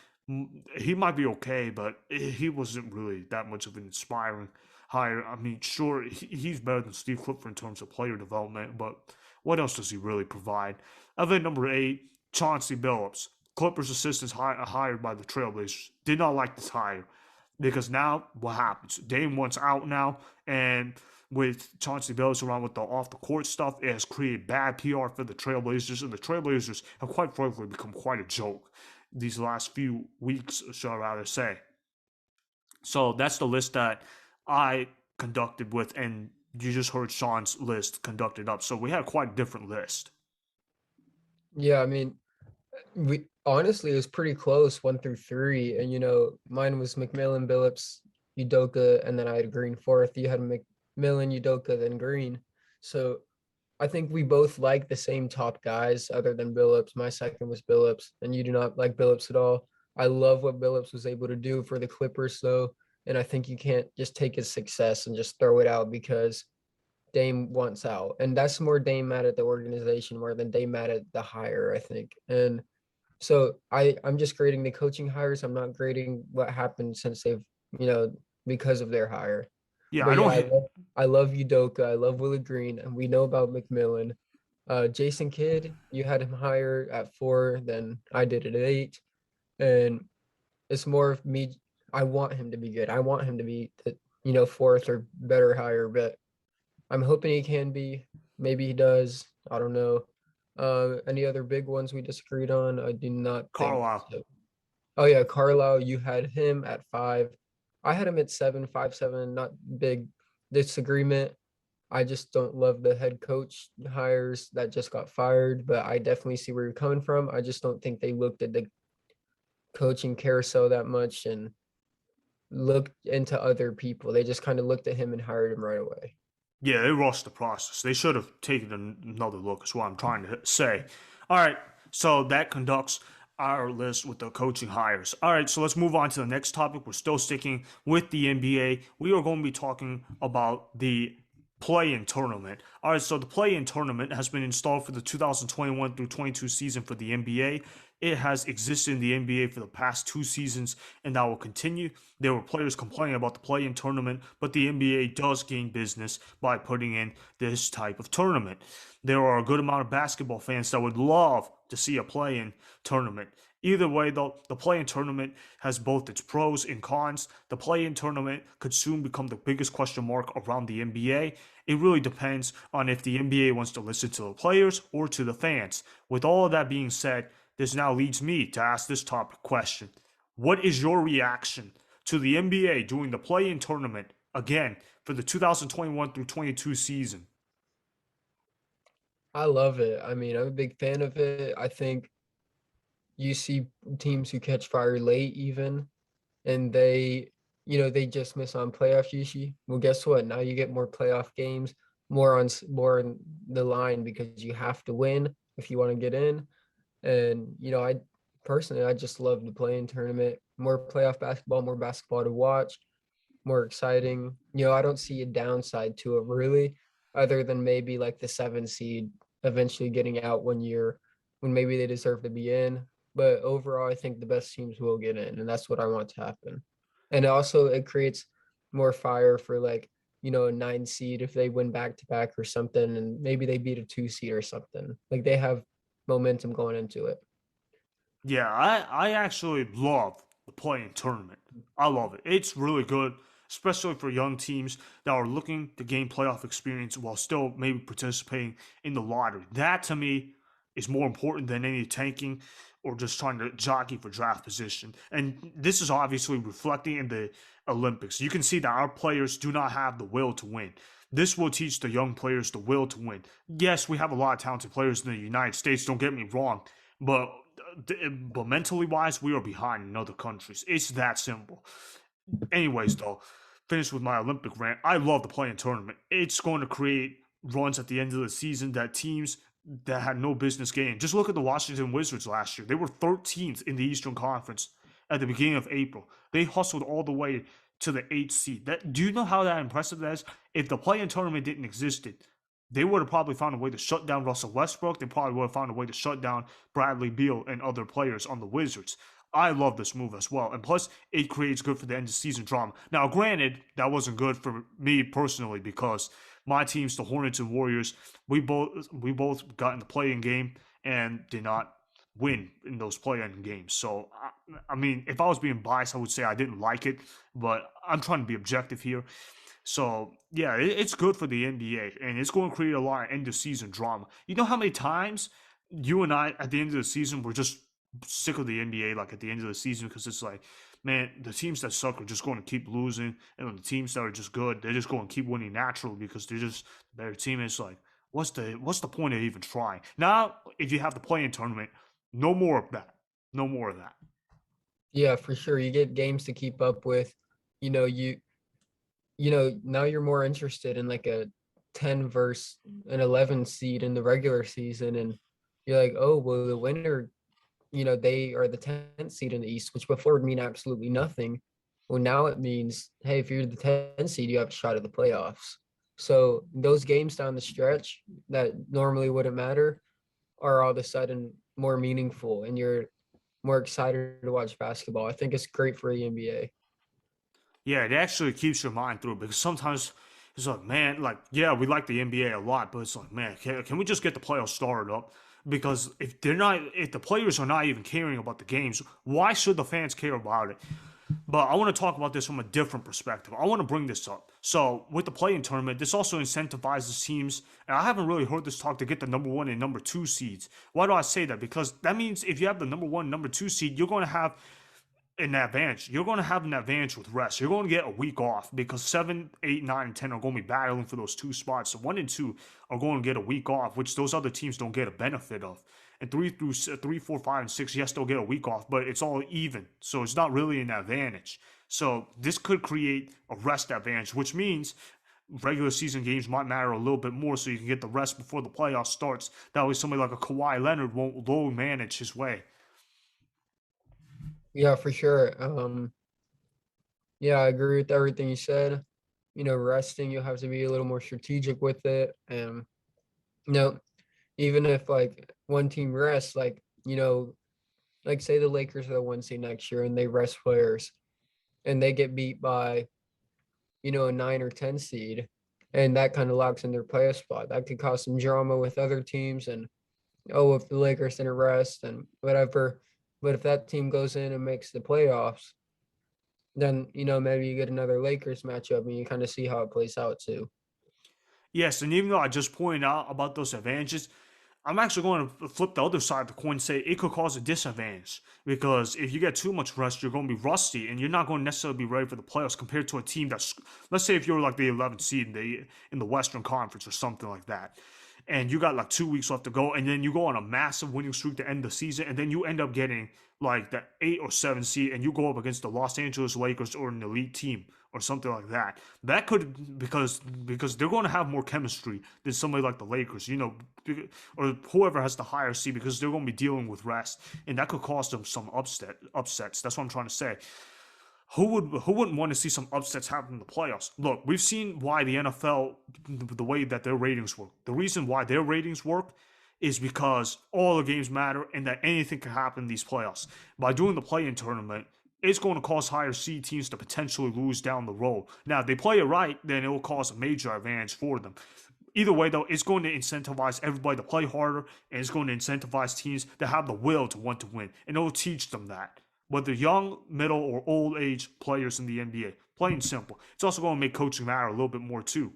he might be okay, but he wasn't really that much of an inspiring hire. I mean, sure, he's better than Steve Clifford in terms of player development, but what else does he really provide? Other than number 8, Chauncey Billups, Clippers assistants hired by the Trailblazers. Did not like this hire because now what happens? Dame wants out now, and with Chauncey Billups around with the off the court stuff, it has created bad PR for the Trailblazers, and the Trailblazers have quite frankly become quite a joke these last few weeks, shall I rather say. So that's the list that I conducted with, and you just heard Shawn's list conducted up. So we had quite a different list. Yeah, I mean, we honestly it was pretty close 1 through 3, and mine was McMillan, Billups, Udoka, and then I had Green fourth. You had McMillan, Udoka, then Green. So I think we both like the same top guys other than Billups. My second was Billups, and you do not like Billups at all. I love what Billups was able to do for the Clippers, though, and I think you can't just take his success and just throw it out because Dame wants out. And that's more Dame mad at the organization more than Dame mad at the hire, I think. And so I'm just grading the coaching hires. I'm not grading what happened since they've, you know, because of their hire. Yeah, But I yeah, don't I hate. love I love Udoka. I love Willie Green, and we know about McMillan. Jason Kidd, you had him higher at 4 than I did at 8, and it's more of me. I want him to be good. I want him to be the, fourth or better higher, but I'm hoping he can be. Maybe he does. I don't know. Any other big ones we disagreed on? I do not think Carlisle. so. Oh yeah, Carlisle, you had him at 5. I had him at 7, 5, 7. Not big disagreement. I just don't love the head coach hires that just got fired, but I definitely see where you're coming from. I just don't think they looked at the coaching carousel that much and looked into other people. They just kind of looked at him and hired him right away. Yeah, they rushed the process. They should have taken another look, is what I'm trying to say. All right, so that conducts our list with the coaching hires. All right, so let's move on to the next topic. We're still sticking with the NBA. We are going to be talking about the play-in tournament. All right, so the play-in tournament has been installed for the 2021 through 22 season for the NBA. It has existed in the NBA for the past 2 seasons, and that will continue. There were players complaining about the play-in tournament, but the NBA does gain business by putting in this type of tournament. There are a good amount of basketball fans that would love to see a play-in tournament. Either way, though, the play-in tournament has both its pros and cons. The play-in tournament could soon become the biggest question mark around the NBA. It really depends on if the NBA wants to listen to the players or to the fans. With all of that being said, this now leads me to ask this topic question. What is your reaction to the NBA doing the play-in tournament again for the 2021 through 22 season? I love it. I mean, I'm a big fan of it. I think you see teams who catch fire late even, and they just miss on playoff usually. Well, guess what? Now you get more playoff games, more on the line because you have to win if you want to get in. And I personally I just love the play-in tournament. More playoff basketball, more basketball to watch, more exciting. I don't see a downside to it really, other than maybe like the 7 seed eventually getting out 1 year when maybe they deserve to be in. But overall, I think the best teams will get in, and that's what I want to happen. And also, it creates more fire for like a 9 seed if they win back to back or something, and maybe they beat a 2 seed or something. Like they have momentum going into it. Yeah, I actually love the playing tournament. I love it. It's really good, especially for young teams that are looking to gain playoff experience while still maybe participating in the lottery. That to me is more important than any tanking or just trying to jockey for draft position. And this is obviously reflecting in the Olympics. You can see that our players do not have the will to win. This will teach the young players the will to win. Yes, we have a lot of talented players in the United States, don't get me wrong, but mentally wise, we are behind in other countries. It's that simple. Anyways, though, finish with my Olympic rant. I love the playing tournament. It's going to create runs at the end of the season that teams that had no business getting. Just look at the Washington Wizards last year. They were 13th in the Eastern Conference at the beginning of April. They hustled all the way to the 8th seed. That, do you know how that impressive that is? If the playing tournament didn't exist, they would have probably found a way to shut down Russell Westbrook. They probably would have found a way to shut down Bradley Beal and other players on the Wizards. I love this move as well. And plus, it creates good for the end of season drama. Now, granted, that wasn't good for me personally because my teams, the Hornets and Warriors, we both got in the play-in game and did not win in those play-in games. So, I mean, if I was being biased, I would say I didn't like it, but I'm trying to be objective here. So yeah, it's good for the NBA, and it's going to create a lot of end of season drama. You know how many times you and I at the end of the season were just sick of the NBA, like at the end of the season, because it's like, man, the teams that suck are just going to keep losing, and the teams that are just good, they're just going to keep winning naturally because they're just the better team. It's like, what's the point of even trying? Now, if you have the play-in tournament, no more of that, no more of that. Yeah, for sure. You get games to keep up with. You know, now you're more interested in like a 10 versus an 11 seed in the regular season, and you're like, oh, well, the winner, they are the 10th seed in the East, which before would mean absolutely nothing. Well, now it means, hey, if you're the 10th seed, you have a shot at the playoffs. So those games down the stretch that normally wouldn't matter are all of a sudden more meaningful, and you're more excited to watch basketball. I think it's great for the NBA. Yeah, it actually keeps your mind through it because sometimes it's like, man, like, yeah, we like the NBA a lot, but it's like, man, can we just get the playoffs started up? Because if the players are not even caring about the games, why should the fans care about it? But I want to talk about this from a different perspective. I want to bring this up. So, with the play-in tournament, this also incentivizes teams, and I haven't really heard this talk, to get the number one and number two seeds. Why do I say that? Because that means if you have the number one, number two seed, you're going to have an advantage. You're going to have an advantage with rest. You're going to get a week off because 7, 8, 9, and 10 are going to be battling for those two spots. So 1 and 2 are going to get a week off, which those other teams don't get a benefit of. And 3, 4, 5, and 6, yes, they'll get a week off, but it's all even. So it's not really an advantage. So this could create a rest advantage, which means regular season games might matter a little bit more so you can get the rest before the playoffs starts. That way somebody like a Kawhi Leonard won't low manage his way. Yeah, for sure. Yeah, I agree with everything you said. Resting, you have to be a little more strategic with it. And you know, even if like one team rests, like say the Lakers are the 1 seed next year and they rest players and they get beat by, a 9 or 10 seed, and that kind of locks in their playoff spot. That could cause some drama with other teams, and oh, if the Lakers didn't rest and whatever. But if that team goes in and makes the playoffs, then maybe you get another Lakers matchup and you kind of see how it plays out too. Yes, and even though I just pointed out about those advantages, I'm actually going to flip the other side of the coin and say it could cause a disadvantage because if you get too much rest, you're going to be rusty and you're not going to necessarily be ready for the playoffs compared to a team that's, let's say, if you're like the 11th seed in the Western Conference or something like that, and you got like 2 weeks left to go, and then you go on a massive winning streak to end the season, and then you end up getting like the 8 or 7 seed, and you go up against the Los Angeles Lakers or an elite team or something like that. That could because they're going to have more chemistry than somebody like the Lakers, or whoever has the higher seed because they're going to be dealing with rest, and that could cause them some upsets. That's what I'm trying to say. Who wouldn't want to see some upsets happen in the playoffs? Look, we've seen why the NFL, the way that their ratings work. The reason why their ratings work is because all the games matter and that anything can happen in these playoffs. By doing the play-in tournament, it's going to cause higher seed teams to potentially lose down the road. Now, if they play it right, then it will cause a major advantage for them. Either way, though, it's going to incentivize everybody to play harder, and it's going to incentivize teams that have the will to want to win, and it'll teach them that. Whether young, middle, or old age players in the NBA, plain simple. It's also going to make coaching matter a little bit more too.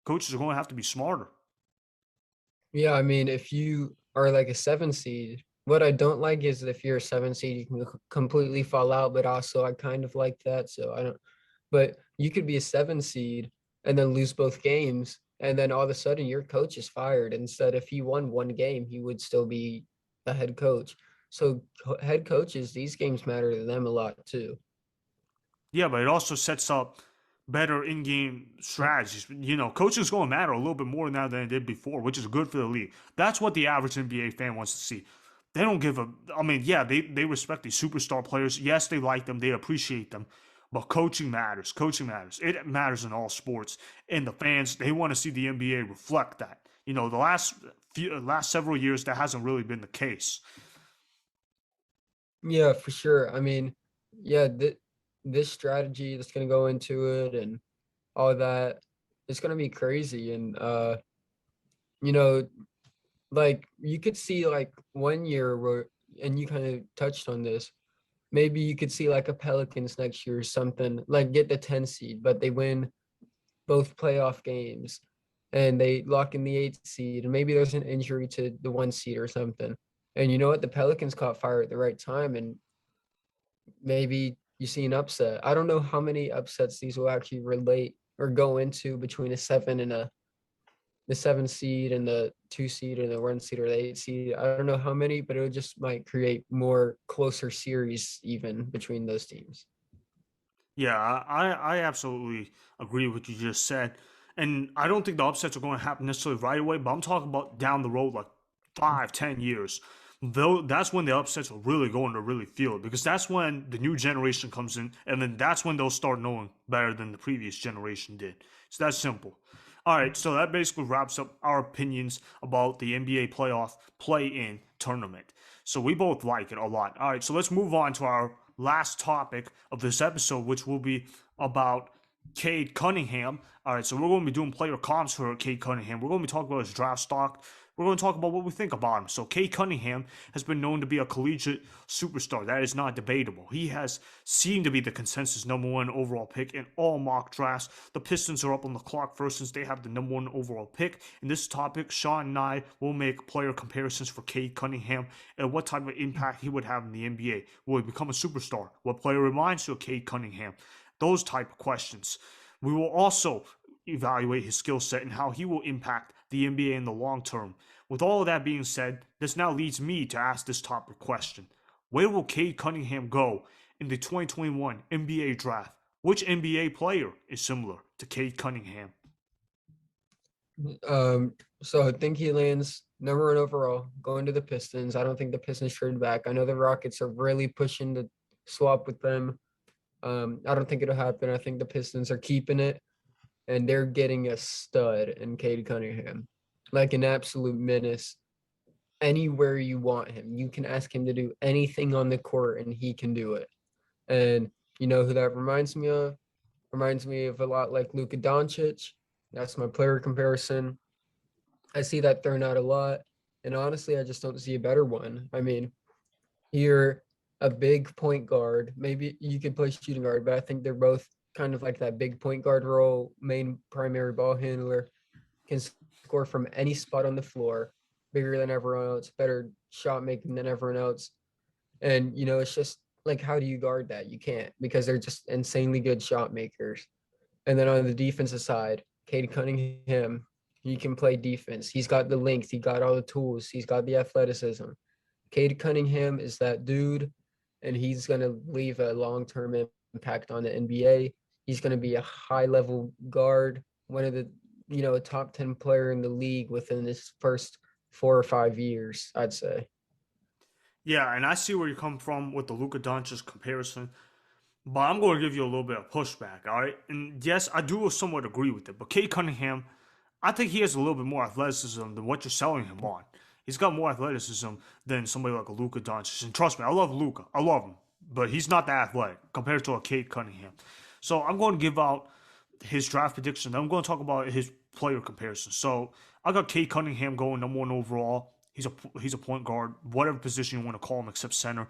Coaches are going to have to be smarter. Yeah, I mean, if you are like a 7 seed, what I don't like is if you're a 7 seed, you can completely fall out. But also, I kind of like that. So I don't. But you could be a 7 seed and then lose both games, and then all of a sudden your coach is fired. Instead, if he won one game, he would still be the head coach. So head coaches, these games matter to them a lot too. Yeah, but it also sets up better in-game strategies. Coaching is going to matter a little bit more now than it did before, which is good for the league. That's what the average NBA fan wants to see. They don't give a. I mean, yeah, they respect these superstar players. Yes, they like them. They appreciate them. But coaching matters. Coaching matters. It matters in all sports. And the fans, they want to see the NBA reflect that. The last several years, that hasn't really been the case. Yeah, for sure. I mean, yeah, this strategy that's going to go into it and all that, it's going to be crazy. And, you know, like you could see like one year where, and you kind of touched on this, maybe you could see like a Pelicans next year or something, like get the 10 seed, but they win both playoff games and they lock in the 8 seed. And maybe there's an injury to the 1 seed or something. And you know what? The Pelicans caught fire at the right time and maybe you see an upset. I don't know how many upsets these will actually relate or go into between a seven and the 7 seed and the 2 seed and the 1 seed or the 8 seed. I don't know how many, but it just might create more closer series even between those teams. Yeah, I absolutely agree with what you just said. And I don't think the upsets are going to happen necessarily right away, but I'm talking about down the road, like 5, 10 years. Though that's when the upsets are really going to really feel it, because that's when the new generation comes in, and then that's when they'll start knowing better than the previous generation did. It's that simple. All right, so that basically wraps up our opinions about the NBA playoff play-in tournament. So we both like it a lot. All right, so let's move on to our last topic of this episode, which will be about Cade Cunningham. All right, so we're going to be doing player comps for Cade Cunningham. We're going to be talking about his draft stock. We're going to talk about what we think about him. So Cade Cunningham has been known to be a collegiate superstar. That is not debatable. He has seemed to be the consensus #1 overall pick in all mock drafts. The Pistons are up on the clock first since they have the #1 overall pick. In this topic, Shawn and I will make player comparisons for Cade Cunningham and what type of impact he would have in the NBA. Will he become a superstar? What player reminds you of Cade Cunningham? Those type of questions. We will also evaluate his skill set and how he will impact the NBA in the long term. With all of that being said, this now leads me to ask this topic question. Where will Cade Cunningham go in the 2021 NBA draft? Which NBA player is similar to Cade Cunningham? So I think he lands #1 overall, going to the Pistons. I don't think the Pistons trade back. I know the Rockets are really pushing to swap with them. I don't think it'll happen. I think the Pistons are keeping it, and they're getting a stud in Cade Cunningham, like an absolute menace. Anywhere you want him, you can ask him to do anything on the court, and he can do it. And you know who that reminds me of? Reminds me of a lot like Luka Doncic. That's my player comparison. I see that thrown out a lot, and honestly, I just don't see a better one. I mean, you're a big point guard. Maybe you could play shooting guard, but I think they're both kind of like that big point guard role, main primary ball handler, can score from any spot on the floor, bigger than everyone else, better shot making than everyone else. And, it's just like, how do you guard that? You can't because they're just insanely good shot makers. And then on the defensive side, Cade Cunningham, he can play defense. He's got the length, he got all the tools, he's got the athleticism. Cade Cunningham is that dude, and he's going to leave a long-term impact on the NBA. He's going to be a high-level guard, one of the, a top 10 player in the league within his first 4 or 5 years, I'd say. Yeah, and I see where you come from with the Luka Doncic comparison, but I'm going to give you a little bit of pushback, all right? And yes, I do somewhat agree with it, but Cade Cunningham, I think he has a little bit more athleticism than what you're selling him on. He's got more athleticism than somebody like a Luka Doncic. And trust me, I love Luka. I love him. But he's not that athletic compared to a Cade Cunningham. So I'm going to give out his draft prediction. I'm going to talk about his player comparison. So I got Kate Cunningham going #1 overall. He's a point guard, whatever position you want to call him, except center.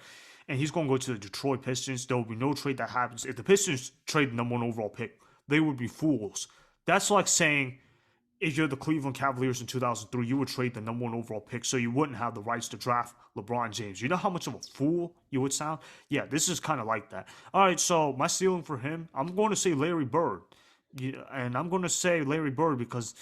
And he's going to go to the Detroit Pistons. There will be no trade that happens. If the Pistons trade the #1 overall pick, they would be fools. That's like saying if you're the Cleveland Cavaliers in 2003, you would trade the #1 overall pick so you wouldn't have the rights to draft LeBron James. You know how much of a fool you would sound? Yeah, this is kind of like that. All right, so my ceiling for him, I'm going to say Larry Bird. Yeah, and I'm going to say Larry Bird because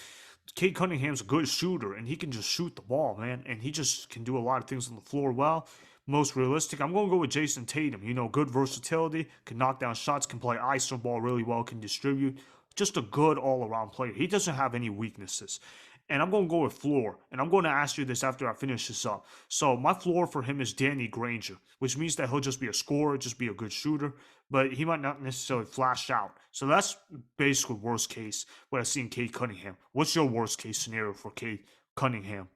Kate Cunningham's a good shooter and he can just shoot the ball, man. And he just can do a lot of things on the floor well. Most realistic, I'm going to go with Jason Tatum. You know, good versatility, can knock down shots, can play ISO ball really well, can distribute. Just a good all around player. He doesn't have any weaknesses. And I'm going to go with floor. And I'm going to ask you this after I finish this up. So my floor for him is Danny Granger, which means that he'll just be a scorer, just be a good shooter, but he might not necessarily flash out. So that's basically worst case what I see in Kate Cunningham. What's your worst case scenario for Kate Cunningham?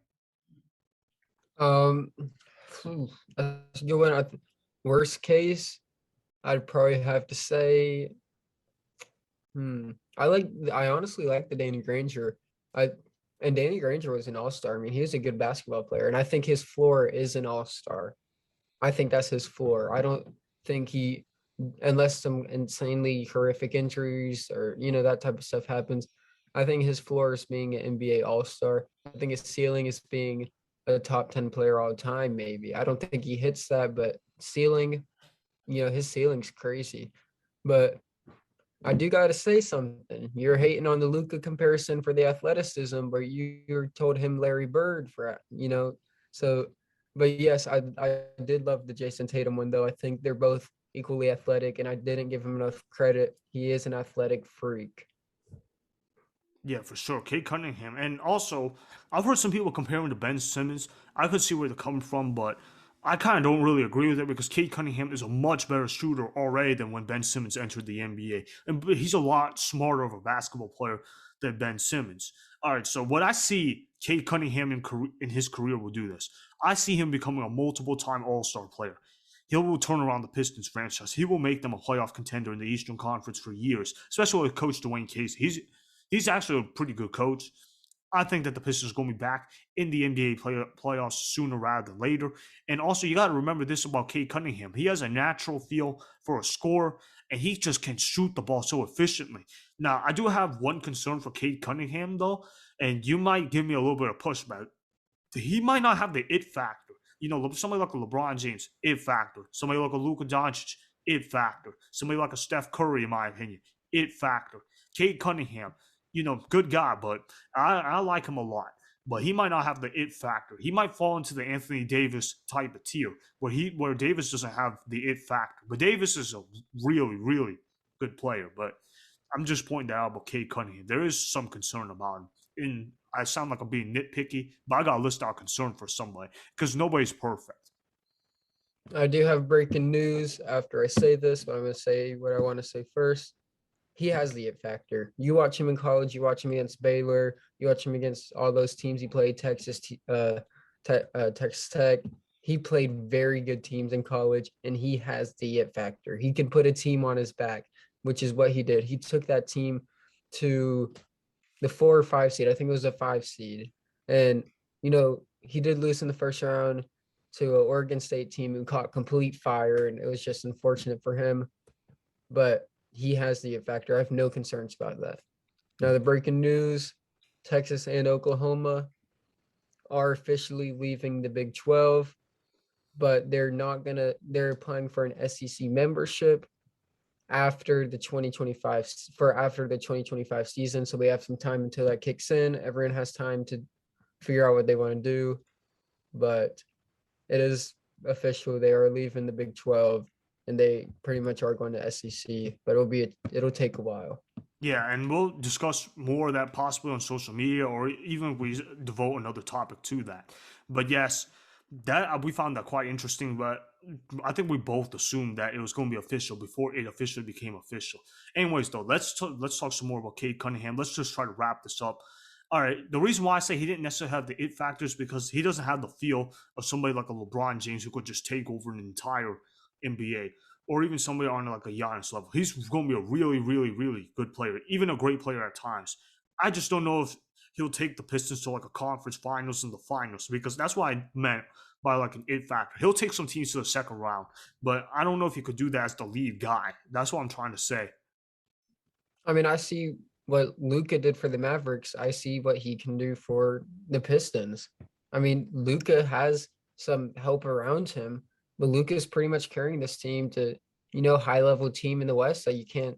Um, that's a good one. Worst case, I'd probably have to say, I honestly like the Danny Granger. I and Danny Granger was an all-star. I mean, he was a good basketball player, and I think his floor is an all-star. I think that's his floor. I don't think he, unless some insanely horrific injuries or that type of stuff happens, I think his floor is being an NBA All-Star. I think his ceiling is being a top 10 player all time, maybe. I don't think he hits that, but ceiling, his ceiling's crazy. But I do got to say something. You're hating on the Luca comparison for the athleticism, but you told him Larry Bird so. But yes, I did love the Jason Tatum one though. I think they're both equally athletic, and I didn't give him enough credit. He is an athletic freak. Yeah, for sure. Kate Cunningham. And also, I've heard some people comparing to Ben Simmons. I could see where they're coming from, but I kind of don't really agree with it because Kate Cunningham is a much better shooter already than when Ben Simmons entered the NBA. And he's a lot smarter of a basketball player than Ben Simmons. All right, so what I see Kate Cunningham in his career will do this. I see him becoming a multiple time All Star player. He will turn around the Pistons franchise. He will make them a playoff contender in the Eastern Conference for years, especially with Coach Dwayne Casey. He's actually a pretty good coach. I think that the Pistons are going to be back in the NBA playoffs sooner rather than later. And also, you got to remember this about Kate Cunningham. He has a natural feel for a score, and he just can shoot the ball so efficiently. Now, I do have one concern for Kate Cunningham, though, and you might give me a little bit of pushback. He might not have the it factor. You know, somebody like a LeBron James, it factor. Somebody like a Luka Doncic, it factor. Somebody like a Steph Curry, in my opinion, it factor. Kate Cunningham, good guy, but I like him a lot. But he might not have the it factor. He might fall into the Anthony Davis type of tier where Davis doesn't have the it factor. But Davis is a really, really good player. But I'm just pointing that out about Kate Cunningham. There is some concern about him. And I sound like I'm being nitpicky, but I got to list out concern for somebody because nobody's perfect. I do have breaking news after I say this, but I'm going to say what I want to say first. He has the it factor. You watch him in college, you watch him against Baylor, you watch him against all those teams he played, Texas Tech. He played very good teams in college, and he has the it factor. He can put a team on his back, which is what he did. He took that team to the 4 or 5 seed. I think it was a 5 seed. And, he did lose in the first round to an Oregon State team who caught complete fire, and it was just unfortunate for him. But he has the it factor. I have no concerns about that. Now, the breaking news, Texas and Oklahoma are officially leaving the Big 12, but they're applying for an SEC membership after the 2025 season. So we have some time until that kicks in. Everyone has time to figure out what they want to do, but it is official. They are leaving the Big 12 and they pretty much are going to SEC, but it'll take a while. Yeah, and we'll discuss more of that possibly on social media or even if we devote another topic to that. But yes, that we found that quite interesting, but I think we both assumed that it was going to be official before it officially became official. Anyways, though, let's talk some more about Cade Cunningham. Let's just try to wrap this up. All right, the reason why I say he didn't necessarily have the it factor is because he doesn't have the feel of somebody like a LeBron James who could just take over an entire NBA or even somebody on like a Giannis level. He's going to be a really, really, really good player, even a great player at times. I just don't know if he'll take the Pistons to like a conference finals and the finals, because that's what I meant by like an it factor. He'll take some teams to the second round, but I don't know if he could do that as the lead guy. That's what I'm trying to say. I mean, I see what Luca did for the Mavericks. I see what he can do for the Pistons. I mean, Luca has some help around him, but Luca's pretty much carrying this team to, high level team in the West that you can't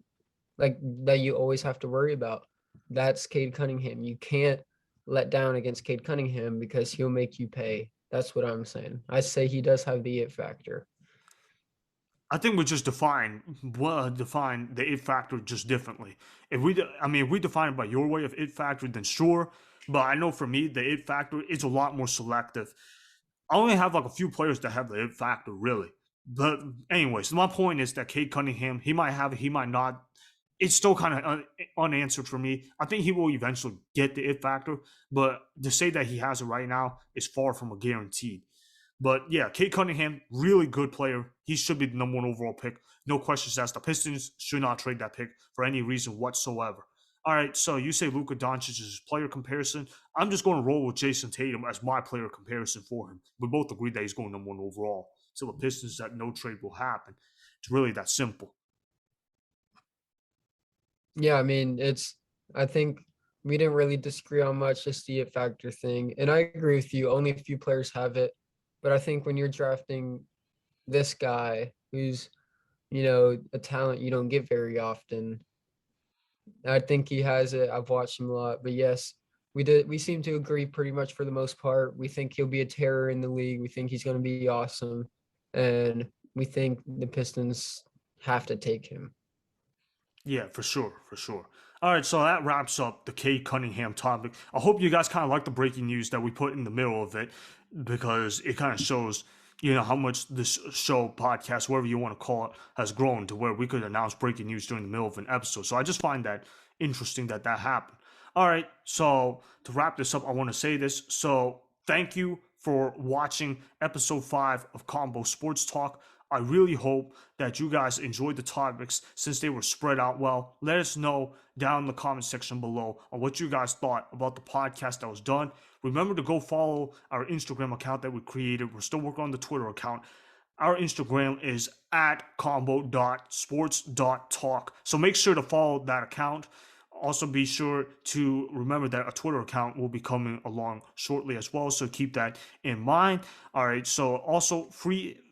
like that you always have to worry about. That's Cade Cunningham. You can't let down against Cade Cunningham because he'll make you pay. That's what I'm saying. I say he does have the it factor. I think we just define the it factor just differently. If we define it by your way of it factor, then sure. But I know for me, the it factor is a lot more selective. I only have like a few players that have the it factor, really. But anyways, my point is that Cade Cunningham, he might have it, he might not. It's still kind of unanswered for me. I think he will eventually get the it factor, but to say that he has it right now is far from a guaranteed. But yeah, Kate Cunningham, really good player. He should be the number one overall pick. No questions asked. The Pistons should not trade that pick for any reason whatsoever. All right, so you say Luka Doncic is his player comparison. I'm just going to roll with Jason Tatum as my player comparison for him. We both agree that he's going number one overall. So the Pistons, that no trade will happen. It's really that simple. Yeah, I mean, I think we didn't really disagree on much, just the it factor thing. And I agree with you, only a few players have it. But I think when you're drafting this guy who's, a talent you don't get very often, I think he has it. I've watched him a lot. But yes, we seem to agree pretty much for the most part. We think he'll be a terror in the league. We think he's gonna be awesome. And we think the Pistons have to take him. Yeah, for sure, for sure. All right, so that wraps up the Kate Cunningham topic. I hope you guys kind of like the breaking news that we put in the middle of it, because it kind of shows, how much this show, podcast, whatever you want to call it, has grown to where we could announce breaking news during the middle of an episode. So I just find that interesting that that happened. All right, so to wrap this up, I want to say this. So thank you for watching episode 5 of Combo Sports Talk. I really hope that you guys enjoyed the topics since they were spread out well. Let us know down in the comment section below on what you guys thought about the podcast that was done. Remember to go follow our Instagram account that we created. We're still working on the Twitter account. Our Instagram is at combo.sports.talk. So make sure to follow that account. Also, be sure to remember that a Twitter account will be coming along shortly as well. So keep that in mind. All right. So also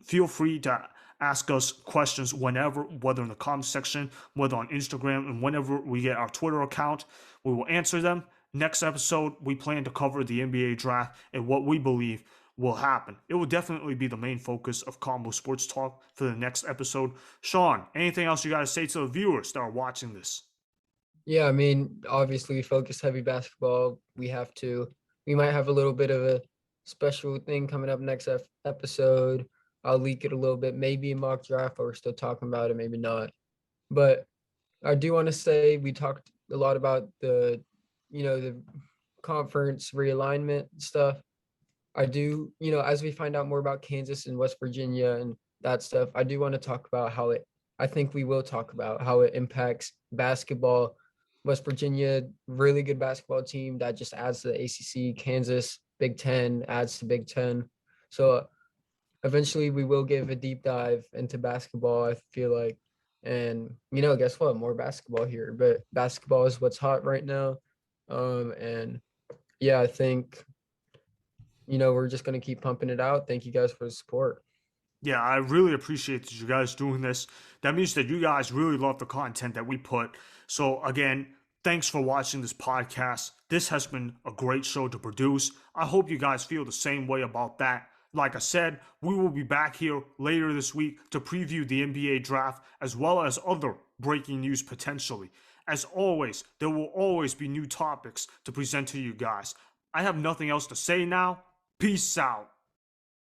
feel free to ask us questions whenever, whether in the comment section, whether on Instagram, and whenever we get our Twitter account, we will answer them. Next episode, we plan to cover the NBA draft and what we believe will happen. It will definitely be the main focus of Combo Sports Talk for the next episode. Shawn, anything else you got to say to the viewers that are watching this? Yeah, I mean, obviously we focus heavy basketball. We might have a little bit of a special thing coming up next episode. I'll leak it a little bit, maybe a mock draft, but we're still talking about it, maybe not. But I do want to say we talked a lot about the conference realignment stuff. I do, as we find out more about Kansas and West Virginia and that stuff, I do want to talk about I think we will talk about how it impacts basketball. West Virginia, really good basketball team that just adds to the ACC. Kansas, Big Ten, adds to Big Ten. So eventually we will give a deep dive into basketball, I feel like. And, guess what? More basketball here, but basketball is what's hot right now. And yeah, I think we're just going to keep pumping it out. Thank you guys for the support. Yeah, I really appreciate you guys doing this. That means that you guys really love the content that we put. So, again, thanks for watching this podcast. This has been a great show to produce. I hope you guys feel the same way about that. Like I said, we will be back here later this week to preview the NBA draft as well as other breaking news potentially. As always, there will always be new topics to present to you guys. I have nothing else to say now. Peace out.